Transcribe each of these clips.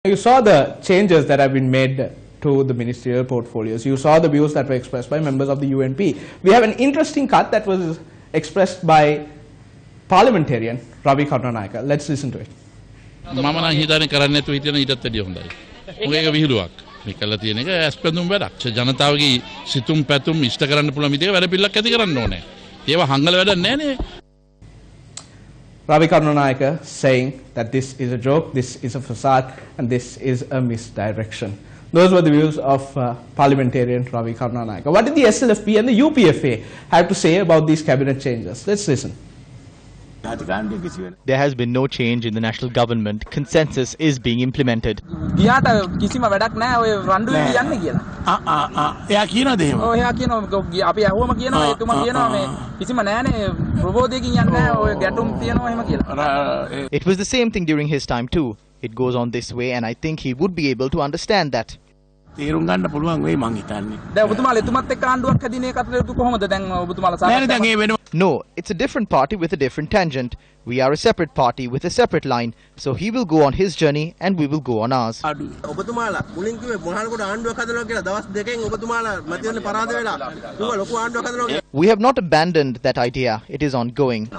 You saw the changes that have been made to the ministerial portfolios. You saw the views that were expressed by members of the UNP. We have an interesting cut that was expressed by parliamentarian Ravi K. Let's listen to it. මම නම් හිතන්නේ කරන්නේ නැතුව හිටියන ඊටත් වැඩිය හොඳයි. උගේක විහිළුවක්. මේ කළා තියෙන එක ඇස්පැඳුම් වැඩක්. ජනතාවගේ සිතුම් පැතුම් ඉෂ්ට කරන්න පුළුවන් විදිහට වැඩ පිළිලක් ඇති කරන්න ඕනේ. ඒවා හංගල වැඩක් නැහැ නේ. Ravi K. saying that this is a joke, this is a facade, and this is a misdirection. Those were the views of parliamentarian Ravi K. What did the SLFP and the UPFA have to say about these cabinet changes? Let's listen. There has been no change in the national government. Consensus is being implemented. It was the same thing during his time too. It goes on this way, and I think he would be able to understand that. No, it's a different party with a different tangent. We are a separate party with a separate line. So he will go on his journey and we will go on ours. We have not abandoned that idea. It is ongoing.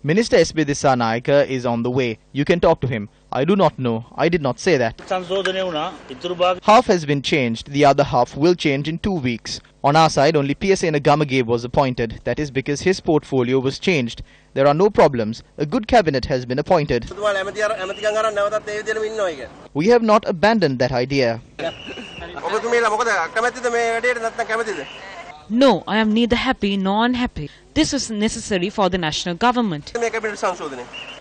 Minister S.B. Dissanayake is on the way. You can talk to him. I do not know. I did not say that. Half has been changed. The other half will change in 2 weeks. On our side, only PSA Nagamage was appointed. That is because his portfolio was changed. There are no problems. A good cabinet has been appointed. We have not abandoned that idea. No, I am neither happy nor unhappy. This is necessary for the national government.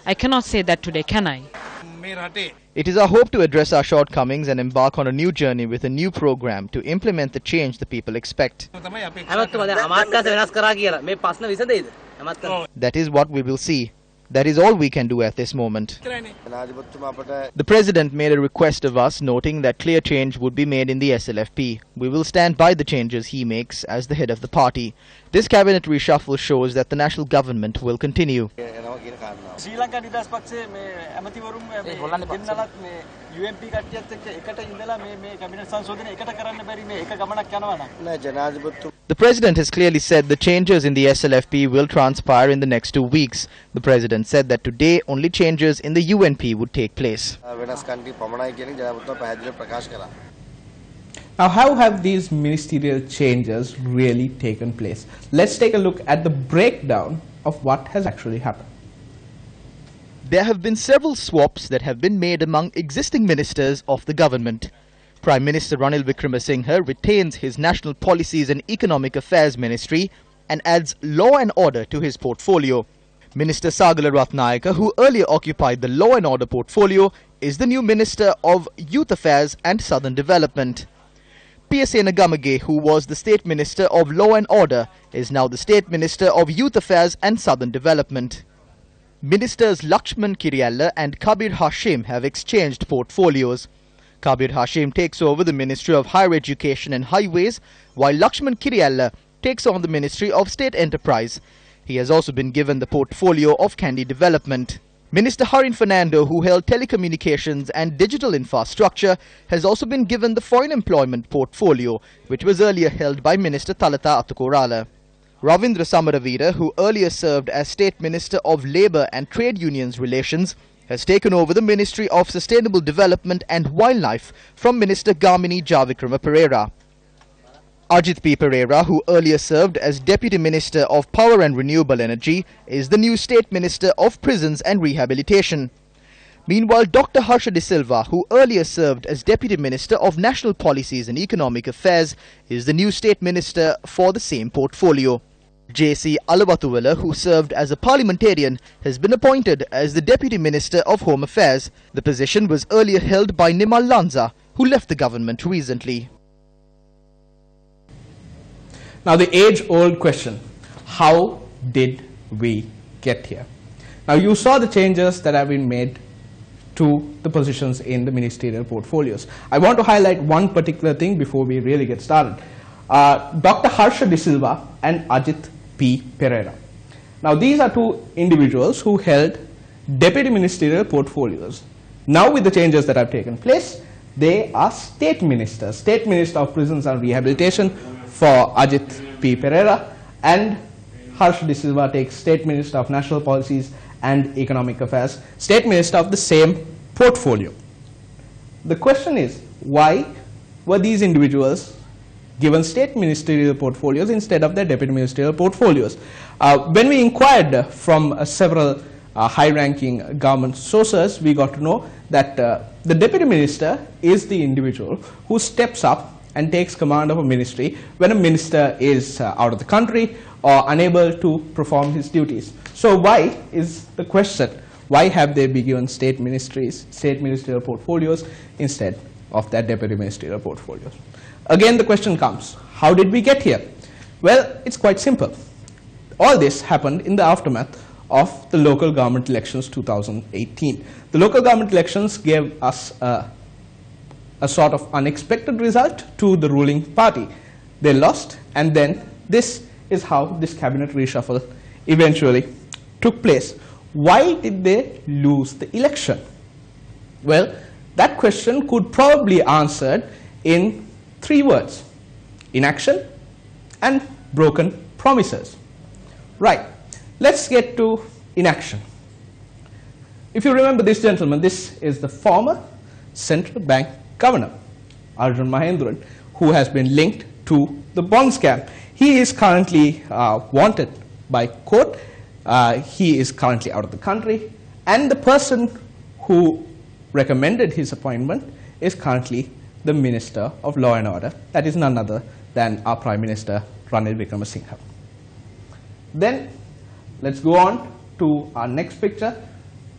I cannot say that today, can I? It is our hope to address our shortcomings and embark on a new journey with a new program to implement the change the people expect. That is what we will see. That is all we can do at this moment. The President made a request of us, noting that clear change would be made in the SLFP. We will stand by the changes he makes as the head of the party. This cabinet reshuffle shows that the national government will continue. The President has clearly said the changes in the SLFP will transpire in the next 2 weeks. The President said that today only changes in the UNP would take place. Now, how have these ministerial changes really taken place? Let's take a look at the breakdown of what has actually happened. There have been several swaps that have been made among existing ministers of the government. Prime Minister Ranil Wickremesinghe retains his National Policies and Economic Affairs Ministry and adds law and order to his portfolio. Minister Sagala Ratnayake, who earlier occupied the law and order portfolio, is the new Minister of Youth Affairs and Southern Development. PSA Nagamage, who was the State Minister of Law and Order, is now the State Minister of Youth Affairs and Southern Development. Ministers Lakshman Kiriyalla and Kabir Hashim have exchanged portfolios. Kabir Hashim takes over the Ministry of Higher Education and Highways, while Lakshman Kiriyalla takes on the Ministry of State Enterprise. He has also been given the portfolio of Candy Development. Minister Harin Fernando, who held telecommunications and digital infrastructure, has also been given the foreign employment portfolio, which was earlier held by Minister Thalata Attukorala. Ravindra Samaravira, who earlier served as State Minister of Labour and Trade Unions Relations, has taken over the Ministry of Sustainable Development and Wildlife from Minister Gamini Javikrama Pereira. Ajit P. Pereira, who earlier served as Deputy Minister of Power and Renewable Energy, is the new State Minister of Prisons and Rehabilitation. Meanwhile, Dr. Harsha De Silva, who earlier served as Deputy Minister of National Policies and Economic Affairs, is the new State Minister for the same portfolio. J.C. Alawatuwala, who served as a parliamentarian, has been appointed as the Deputy Minister of Home Affairs. The position was earlier held by Nimal Lanza, who left the government recently. Now, the age-old question, how did we get here? Now, you saw the changes that have been made to the positions in the ministerial portfolios. I want to highlight one particular thing before we really get started. Dr. Harsha De Silva and Ajit P. Pereira. Now these are two individuals who held deputy ministerial portfolios. Now with the changes that have taken place, they are state ministers. State Minister of Prisons and Rehabilitation for Ajit P. Pereira, and Harsha De Silva takes State Minister of National Policies and Economic Affairs, State Minister of the same portfolio. The question is, why were these individuals given state ministerial portfolios instead of their deputy ministerial portfolios? When we inquired from several high-ranking government sources, we got to know that the deputy minister is the individual who steps up and takes command of a ministry when a minister is out of the country or unable to perform his duties. So why is the question, why have they been given state ministerial portfolios instead of their deputy ministerial portfolios? Again, the question comes, how did we get here? Well, it's quite simple. All this happened in the aftermath of the local government elections 2018. The local government elections gave us a sort of unexpected result to the ruling party. They lost, and then this is how this cabinet reshuffle eventually took place. Why did they lose the election? Well, that question could probably be answered in 3 words: inaction and broken promises. Right, let's get to inaction. If you remember this gentleman, this is the former central bank governor, Arjun Mahendran, who has been linked to the bond scam. He is currently wanted by court. He is currently out of the country, and the person who recommended his appointment is currently the Minister of Law and Order. That is none other than our Prime Minister, Ranil Wickremesinghe. Then let's go on to our next picture.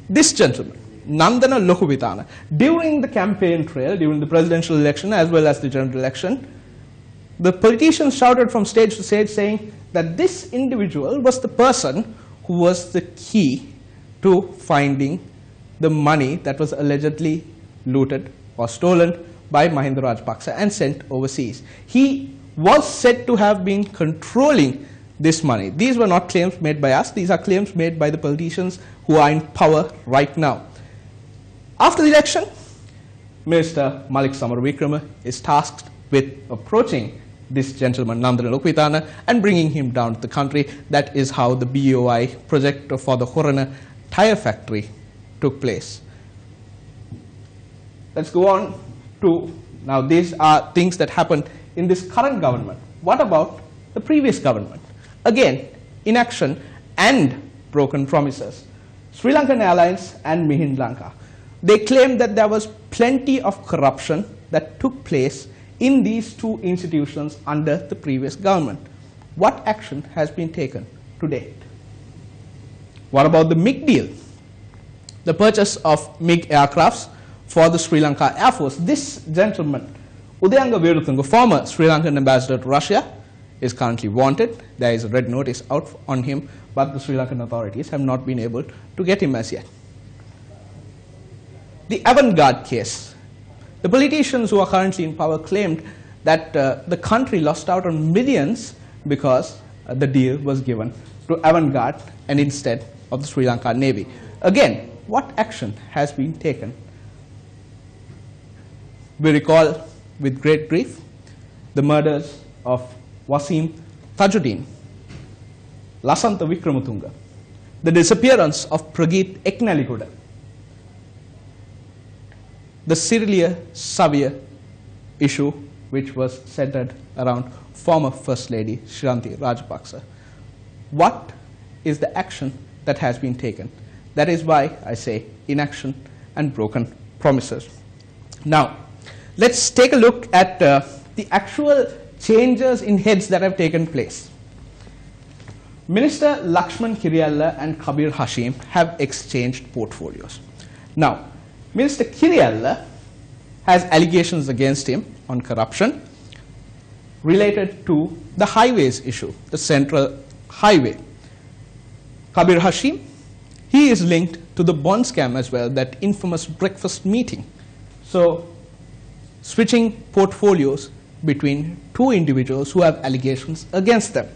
This gentleman, Nandana Lokuvitana, during the campaign trail, during the presidential election as well as the general election, the politicians shouted from stage to stage saying that this individual was the person who was the key to finding the money that was allegedly looted or stolen by Mahinda Rajapaksa and sent overseas. He was said to have been controlling this money. These were not claims made by us. These are claims made by the politicians who are in power right now. After the election, Minister Malik Samaravikrama is tasked with approaching this gentleman, Nandana Lokuvitana, and bringing him down to the country. That is how the BOI project for the Horana tire factory took place. Let's go on to, now these are things that happened in this current government. What about the previous government? Again, inaction and broken promises. Sri Lankan Airlines and Mihin Lanka. They claimed that there was plenty of corruption that took place in these two institutions under the previous government. What action has been taken to date? What about the MiG deal? The purchase of MiG aircrafts for the Sri Lanka Air Force. This gentleman, Udayanga Veeruthunga, former Sri Lankan ambassador to Russia, is currently wanted. There is a red notice out on him, but the Sri Lankan authorities have not been able to get him as yet. The avant-garde case. The politicians who are currently in power claimed that the country lost out on millions because the deal was given to avant-garde and instead of the Sri Lanka Navy. Again, what action has been taken? We recall with great grief the murders of Wasim Tajuddin, Lasantha Wickrematunga, the disappearance of Prageet Eknaliguda, the Sirilia Savia issue, which was centered around former First Lady Shanti Rajapaksa. What is the action that has been taken? That is why I say inaction and broken promises. Now, let's take a look at the actual changes in heads that have taken place. Minister Lakshman Kiriyalla and Kabir Hashim have exchanged portfolios. Now, Minister Kiriyalla has allegations against him on corruption related to the highways issue, the central highway. Kabir Hashim, he is linked to the bond scam as well, that infamous breakfast meeting. So switching portfolios between two individuals who have allegations against them.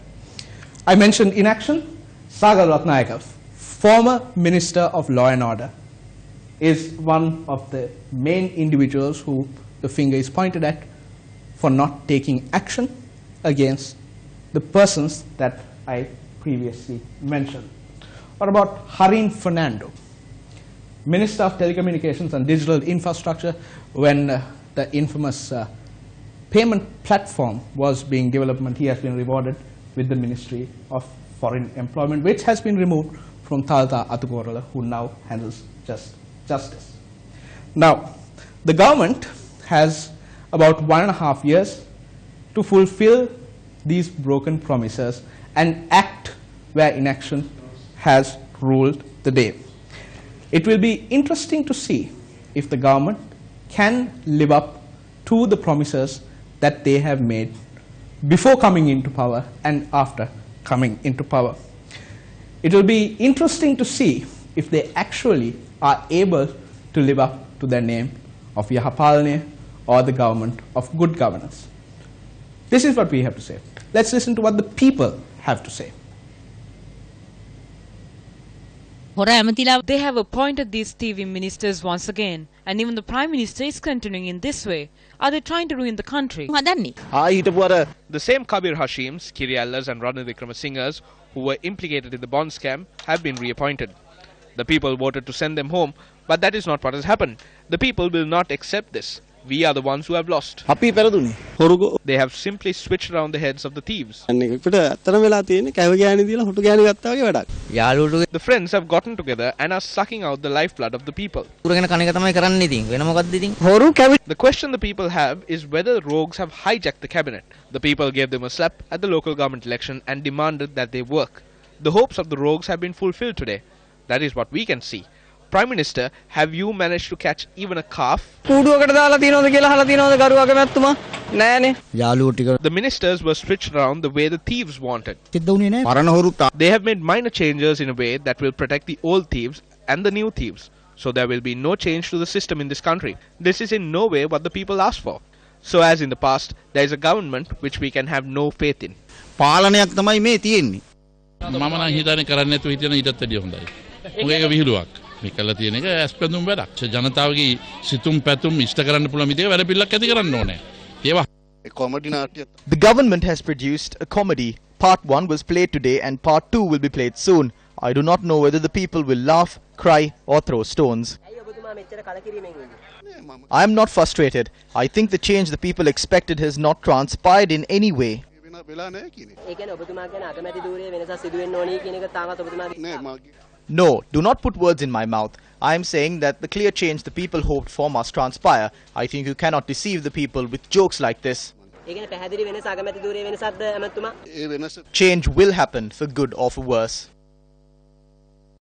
I mentioned inaction. Sagar Ratnayaka, former Minister of Law and Order, is one of the main individuals who the finger is pointed at for not taking action against the persons that I previously mentioned. What about Harin Fernando, Minister of Telecommunications and Digital Infrastructure, when the infamous payment platform was being developed? He has been rewarded with the Ministry of Foreign Employment, which has been removed from Thalta Atukorala, who now handles justice. Now, the government has about 1.5 years to fulfill these broken promises and act where inaction has ruled the day. It will be interesting to see if the government can live up to the promises that they have made before coming into power and after coming into power. It will be interesting to see if they actually are able to live up to their name of Yahapalne or the government of good governance. This is what we have to say. Let's listen to what the people have to say. They have appointed these TV ministers once again, and even the Prime Minister is continuing in this way. Are they trying to ruin the country? The same Kabir Hashims, Kiriallas and Ranil Wickramasinghes who were implicated in the bond scam have been reappointed. The people voted to send them home, but that is not what has happened. The people will not accept this. We are the ones who have lost. They have simply switched around the heads of the thieves. The friends have gotten together and are sucking out the lifeblood of the people. The question the people have is whether rogues have hijacked the cabinet. The people gave them a slap at the local government election and demanded that they work. The hopes of the rogues have been fulfilled today. That is what we can see. Prime Minister, have you managed to catch even a calf? The ministers were switched around the way the thieves wanted. They have made minor changes in a way that will protect the old thieves and the new thieves. So there will be no change to the system in this country. This is in no way what the people asked for. So as in the past, there is a government which we can have no faith in. මේ කළා තියෙන එක ඇස් පැඳුම් වැඩක්. ජනතාවගේ සිතුම් පැතුම් ඉෂ්ට කරන්න පුළුවන් විදිහට වැඩ පිළිලක් ඇති කරන්න ඕනේ. ඒවා The government has produced a comedy. Part 1 was played today and part 2 will be played soon. I do not know whether the people will laugh, cry or throw stones. I am not frustrated. I think the change the people expected has not transpired in any way. No, do not put words in my mouth. I am saying that the clear change the people hoped for must transpire. I think you cannot deceive the people with jokes like this. Change will happen for good or for worse.